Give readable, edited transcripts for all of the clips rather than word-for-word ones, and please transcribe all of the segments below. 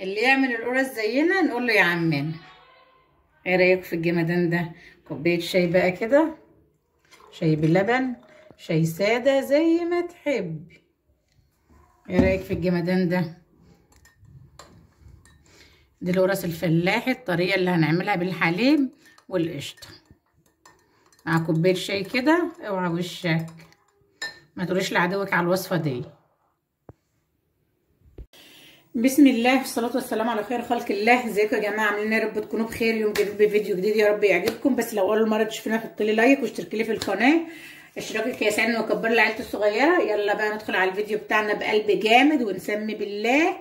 اللي يعمل القرص زينا نقول له يا عمنا. ايه رايك في الجمدان ده؟ كوبايه شاي بقى كده، شاي بلبن، شاي ساده زي ما تحبي. ايه رايك في الجمدان ده؟ دي القرص الفلاحي، الطريقه اللي هنعملها بالحليب والقشطه مع كوبايه شاي كده. اوعى وشك ما تقوليش لعدوك على الوصفه دي. بسم الله والصلاه والسلام على خير خلق الله. ازيكم يا جماعه؟ عاملين ايه؟ يا رب تكونوا بخير. يوم جديد بفيديو جديد، يا رب يعجبكم. بس لو اول مره تشوفوني حط لي لايك واشترك لي في القناه. اشتراكك يسعدني وكبر لي عيلتي الصغيره. يلا بقى ندخل على الفيديو بتاعنا بقلب جامد ونسمي بالله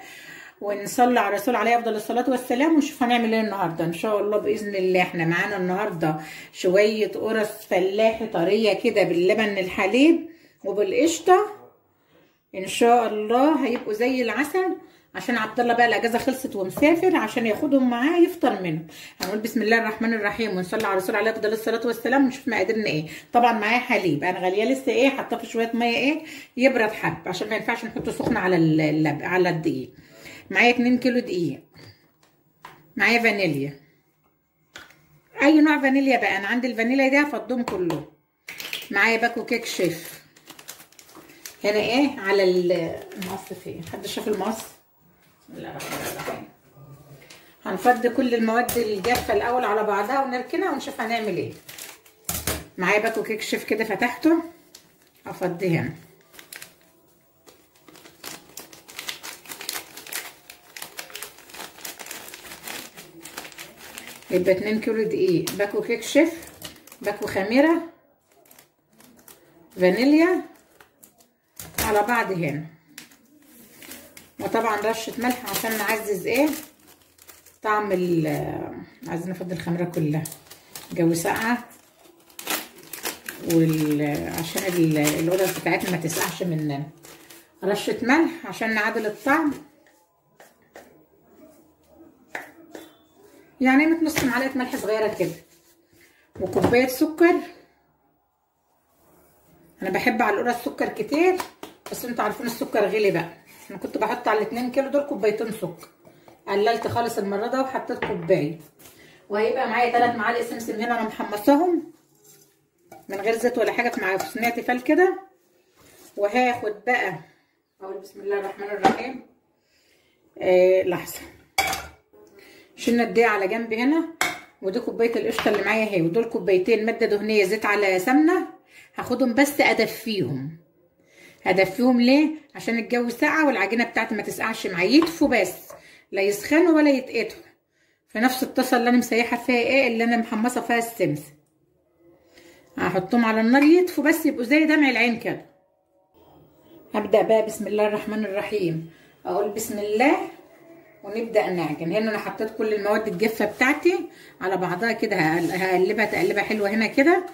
ونصلي على الرسول عليه افضل الصلاه والسلام، ونشوف هنعمل ايه النهارده ان شاء الله باذن الله. احنا معانا النهارده شويه قرص فلاحي طريه كده باللبن الحليب وبالقشطه، ان شاء الله هيبقوا زي العسل. عشان عبد الله بقى الاجازه خلصت ومسافر عشان ياخدهم معاه يفطر منهم. هنقول بسم الله الرحمن الرحيم ونصلي على الرسول عليه افضل الصلاه والسلام ونشوف مقاديرنا ايه. طبعا معايا حليب انا غاليه لسه، ايه حاطاه في شويه ميه ايه يبرد حب عشان ما ينفعش نحطه سخن على على الدقيق. معايا 2 كيلو دقيق، معايا فانيليا، اي نوع فانيليا بقى، انا عندي الفانيليا دي هفضهم كلهم. معايا باكو كيك شيف. هنا ايه على المقص، فين حد شاف المقص؟ بسم الله الرحمن الرحيم. هنفضي كل المواد الجافه الاول على بعضها ونركنها ونشوف هنعمل ايه. معايا باكو كيك شيف كده فتحته هفضيه هنا. يبقى 2 كيلو دقيق، باكو كيك شيف، باكو خميره، فانيليا على بعض هنا، وطبعا رشه ملح عشان نعزز ايه طعم عايزين نفضي الخميره كلها، جو ساقعه عشان القرص بتاعتنا ما تسقعش مننا. رشه ملح عشان نعادل الطعم، يعني نص معلقه ملح صغيره كده، وكوبايه سكر. انا بحب على القرص سكر كتير، بس انتوا عارفين السكر غلي بقى. انا كنت بحط على 2 كيلو دول كوبايتين سكر، قللت خالص المره ده وحطيت كوبايه. وهيبقى معايا 3 معالق سمسم هنا انا محمصاهم من غير زيت ولا حاجه، معايا في صينيه تيفال كده. وهاخد بقى اقول بسم الله الرحمن الرحيم. لحظه، شلنا الدقيق على جنب هنا، ودي كوبايه القشطه اللي معايا اهي، ودول كوبايتين ماده دهنيه زيت على سمنه. هاخدهم بس ادفيهم. هدفيهم ليه؟ عشان الجو ساقع والعجينه بتاعتي ما تسقعش معايا، يدفوا بس لا يسخنوا ولا يتقطعوا في نفس الطاسه اللي انا مسيحه فيها ايه اللي انا محمصه فيها السمسم. هحطهم على النار يدفوا بس يبقوا زي دمع العين كده. هبدا بقى بسم الله الرحمن الرحيم، اقول بسم الله ونبدا نعجن. هنا انا حطيت كل المواد الجافه بتاعتي على بعضها كده، هقلبها تقلبه حلوه هنا كده.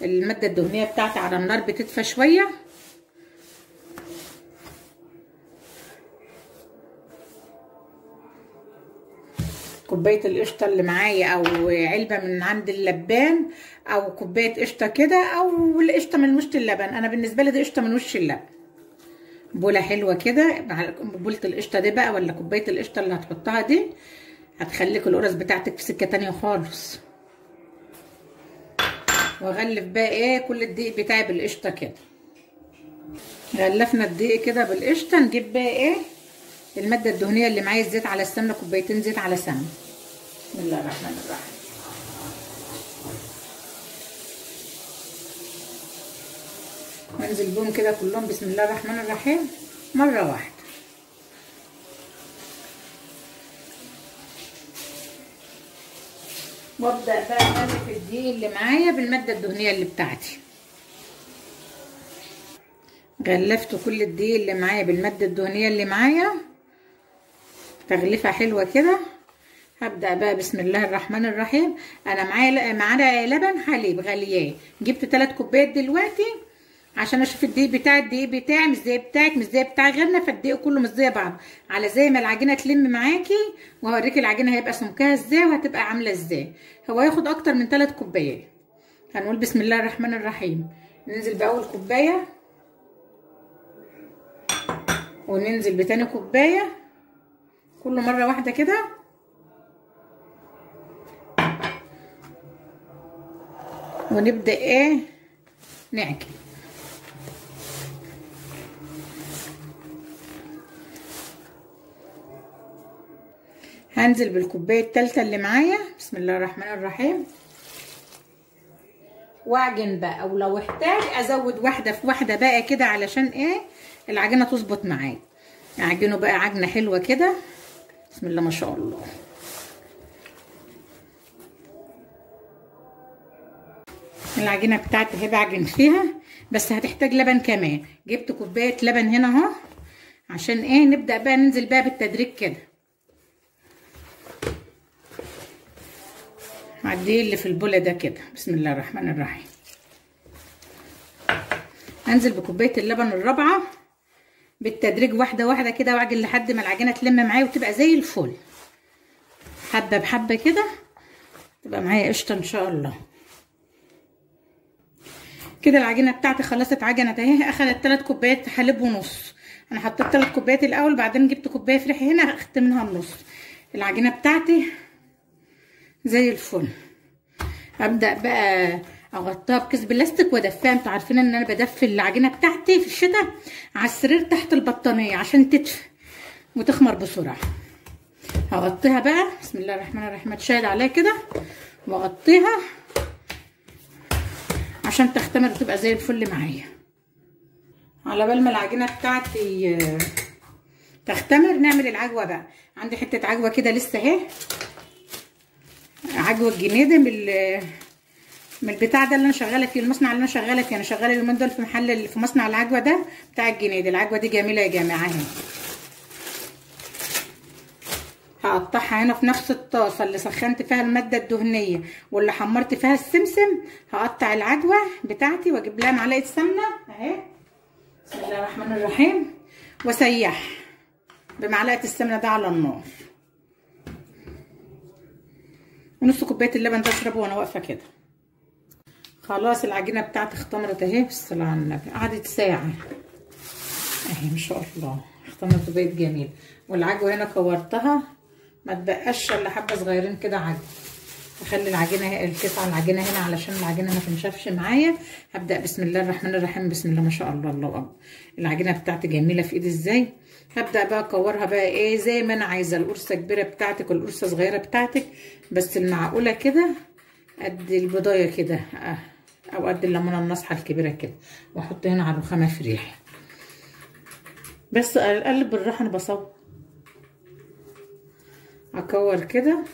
الماده الدهنيه بتاعتي على النار بتدفى شويه. كوبايه القشطه اللي معايا او علبه من عند اللبان او كوبايه قشطه كده، او القشطه من وش اللبن. انا بالنسبه لي دي قشطه من وش اللبن. بوله حلوه كده، بوله القشطه دي بقى ولا كوبايه القشطه اللي هتحطها دي هتخليك القرص بتاعتك في سكه تانيه خالص. واغلف بقى ايه كل الدقيق بتاعي بالقشطه كده. غلفنا الدقيق كده بالقشطه، نجيب بقى ايه الماده الدهنيه اللي معايا، الزيت على السمنه، كوبايتين زيت على سمنه. بسم الله الرحمن الرحيم. وانزل بهم كده كلهم بسم الله الرحمن الرحيم مره واحده. وابدا بقى اغلف الدقيق اللي معايا بالماده الدهنيه اللي بتاعتي. غلفت كل الدقيق اللي معايا بالماده الدهنيه اللي معايا تغليفه حلوه كده. هبدا بقى بسم الله الرحمن الرحيم. انا معايا لبن حليب غلياه، جبت 3 كوبايات دلوقتي عشان اشوف الدقيق بتاعي مش زي بتاعك مش زي بتاع غيرنا، فالدقيق كله مش زي بعض، على زي ما العجينه تلم معاكي. وهوريكي العجينه هيبقى سمكها ازاي وهتبقى عامله ازاي. هو هياخد اكتر من 3 كوبايات. هنقول بسم الله الرحمن الرحيم. ننزل باول كوبايه، وننزل بتاني كوبايه، كله مره واحده كده. ونبدا ايه نعجن. هنزل بالكوبايه الثالثه اللي معايا. بسم الله الرحمن الرحيم. واعجن بقى، ولو احتاج ازود واحده في واحده بقى كده علشان ايه العجينه تظبط معايا. اعجنه بقى عجنه حلوه كده. بسم الله ما شاء الله. العجينه بتاعتي اهي بعجن فيها، بس هتحتاج لبن كمان. جبت كوبايه لبن هنا اهو، عشان ايه نبدا بقى ننزل بقى بالتدريج كده. عديه اللي في البوله ده كده. بسم الله الرحمن الرحيم. انزل بكوبايه اللبن الرابعه بالتدريج واحده واحده كده، واعجن لحد ما العجينه تلم معايا وتبقى زي الفل، حبه بحبه كده تبقى معايا قشطه ان شاء الله. كده العجينه بتاعتي خلصت عجنت اهي. اخدت 3 كوبايات حليب ونص. انا حطيت 3 كوبايات الاول، بعدين جبت كوبايه فريحه هنا اخدت منها النص. العجينه بتاعتي زي الفل. ابدا بقى اغطيها بكيس بلاستيك وادفيها. انتوا عارفين ان انا بدفي العجينه بتاعتي في الشتاء على السرير تحت البطانيه عشان تدفى وتخمر بسرعه. هغطيها بقى. بسم الله الرحمن الرحيم. اتشاهد عليها كده واغطيها عشان تختمر وتبقى زي الفل معايا. على بال ما العجينه بتاعتي تختمر نعمل العجوه بقى. عندي حته عجوه كده لسه اهي، عجوه الجنيده من البتاع ده اللي انا شغاله فيه، المصنع اللي انا شغاله فيه. انا شغاله اليومين دول في محل في مصنع العجوه ده بتاع الجنيد. العجوه دي جميله يا جماعه اهي. هقطعها هنا في نفس الطاسه اللي سخنت فيها الماده الدهنيه واللي حمرت فيها السمسم. هقطع العجوه بتاعتي واجيب لها معلقه سمنه اهي. بسم الله الرحمن الرحيم. واسيح بمعلقه السمنه ده على النار. ونص كوبايه اللبن ده اشربه وانا واقفه كده. خلاص العجينه بتاعتي اختمرت اهي. بالصلاه على النبي. قعدت ساعه اهي ما شاء الله. اختمرت وبقت جميل. والعجوه هنا كورتها ما تبقاش الا حبه صغيرين كده عجوه. اخلي العجينه الكيس على العجينه هنا علشان العجينه ما تنشفش معايا. هبدا بسم الله الرحمن الرحيم. بسم الله ما شاء الله. الله اكبر. العجينه بتاعتي جميله في ايدي ازاي. هبدا بقى اكورها بقى ايه زي ما انا عايزه. القرصه كبيره بتاعتك والقرصه صغيره بتاعتك، بس المعقوله كده قد البضايه كده او قد الليمونه الناصحه الكبيره كده. واحط هنا على الرخامه فريح. بس اقلب بالراحه انا بصور. اكور كده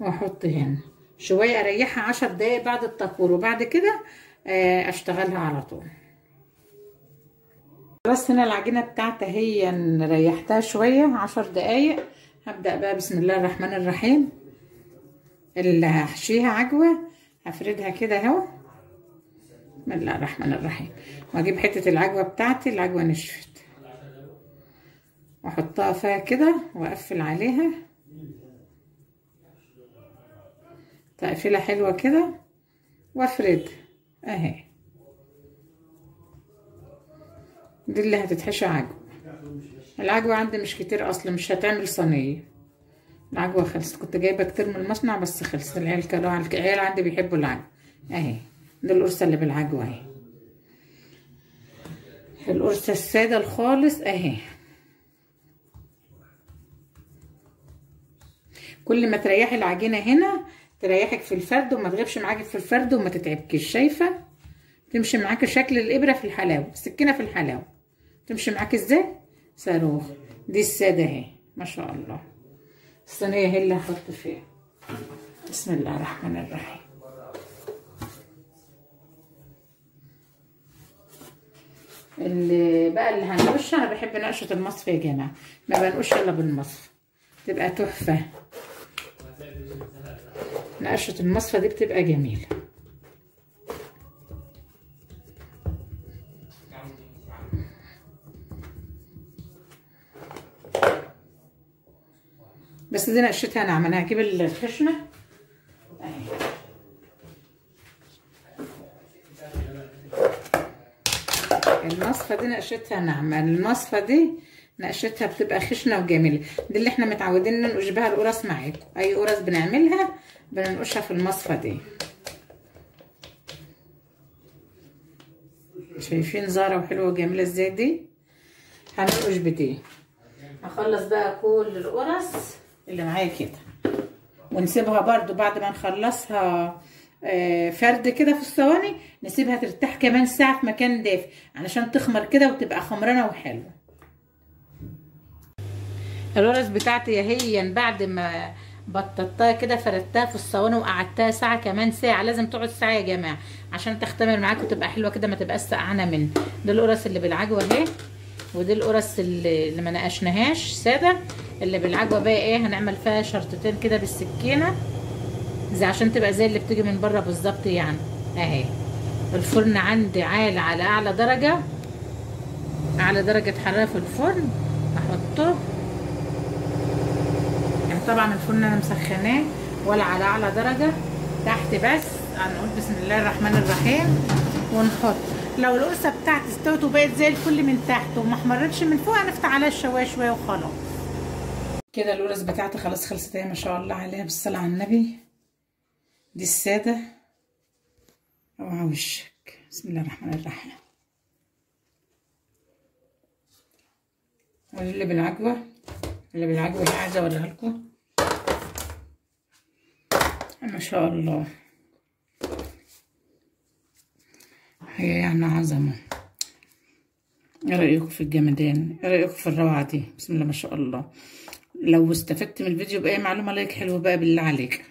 واحط هنا شويه اريحها 10 دقايق بعد التكوير، وبعد كده اشتغلها على طول. خلاص هنا العجينه بتاعتي هي ريحتها شويه 10 دقايق. هبدا بقى بسم الله الرحمن الرحيم. اللي هحشيها عجوه هفردها كده اهو. بسم الله الرحمن الرحيم. واجيب حته العجوه بتاعتي. العجوه نشفت واحطها فيها كده واقفل عليها تقفيله حلوه كده وافرد اهي. دي اللي هتتحشى عجوه. العجوه عندي مش كتير اصلا، مش هتعمل صينيه. العجوه خلصت. كنت جايبه كتير من المصنع بس خلصت. العيال كانوا العيال عندي بيحبوا العجوه اهي. دي القرصه اللي بالعجوه اهي. القرصه الساده الخالص اهي. كل ما تريحي العجينه هنا تريحك في الفرد وما تغيبش معاكي في الفرد وما تتعبكيش. شايفه تمشي معاكي شكل الابره في الحلاوه، السكينه في الحلاوه تمشي معاكي ازاي صاروخ. دي الساده اهي ما شاء الله. الصينيه هي اللي هحط فيها. بسم الله الرحمن الرحيم. اللي هنقشها انا بحب نقشه المصفى يا جماعه. ما بنقش الا بالمصفى تبقى تحفه. نقشه المصفى دي بتبقى جميله. بس دي نقشتها ناعمه. انا هجيب الخشنه اهي. المصفى دي نقشتها ناعمه. المصفى دي نقشتها بتبقى خشنه وجميله. دي اللي احنا متعودين ننقش بها القرص معاكم. اي قرص بنعملها بننقشها في المصفى دي. شايفين زهره وحلوه وجميله ازاي دي؟ هننقش بدي. هخلص بقى كل القرص اللي معايا كده، ونسيبها برضو بعد ما نخلصها فرد كده في الصواني، نسيبها ترتاح كمان ساعه في مكان دافي علشان تخمر كده وتبقى خمرانه وحلوه. القرص بتاعتي هي بعد ما بططتها كده فردتها في الصواني وقعدتها ساعه، كمان ساعه لازم تقعد ساعه يا جماعه عشان تختمر معاكم وتبقى حلوه كده، ما تبقاش سقعانه منه. ده القرص اللي بالعجوه اهي، ودي القرص اللي ما نقشناهاش ساده. اللي بالعجوه بقى ايه، هنعمل فيها شرطتين كده بالسكينه زي عشان تبقى زي اللي بتيجي من بره بالظبط يعني. اهي الفرن عندي عالي على اعلى درجه، اعلى درجه حراره في الفرن. احطه يعني طبعا الفرن انا مسخناه ولا على اعلى درجه، تحت بس. هنقول بسم الله الرحمن الرحيم ونحط. لو القرصه بتاعتي استوت وبقت زي الفل من تحت وما احمرتش من فوق، هنفتح عليها الشوايه شويه وخلاص. كده القرص بتاعتي خلاص خلصت اهي، ما شاء الله عليها، بالصلاه على النبي. دي الساده. اوعى وشك. بسم الله الرحمن الرحيم. ودي اللي بالعجوه، اللي بالعجوه اللي عايزه اوريها لكم. ما شاء الله، هي يعني عظمه. ايه رايكم في الجمدان؟ ايه رايكم في الروعه دي؟ بسم الله ما شاء الله. لو استفدت من الفيديو باي معلومه لايك حلو بقى بالله عليك.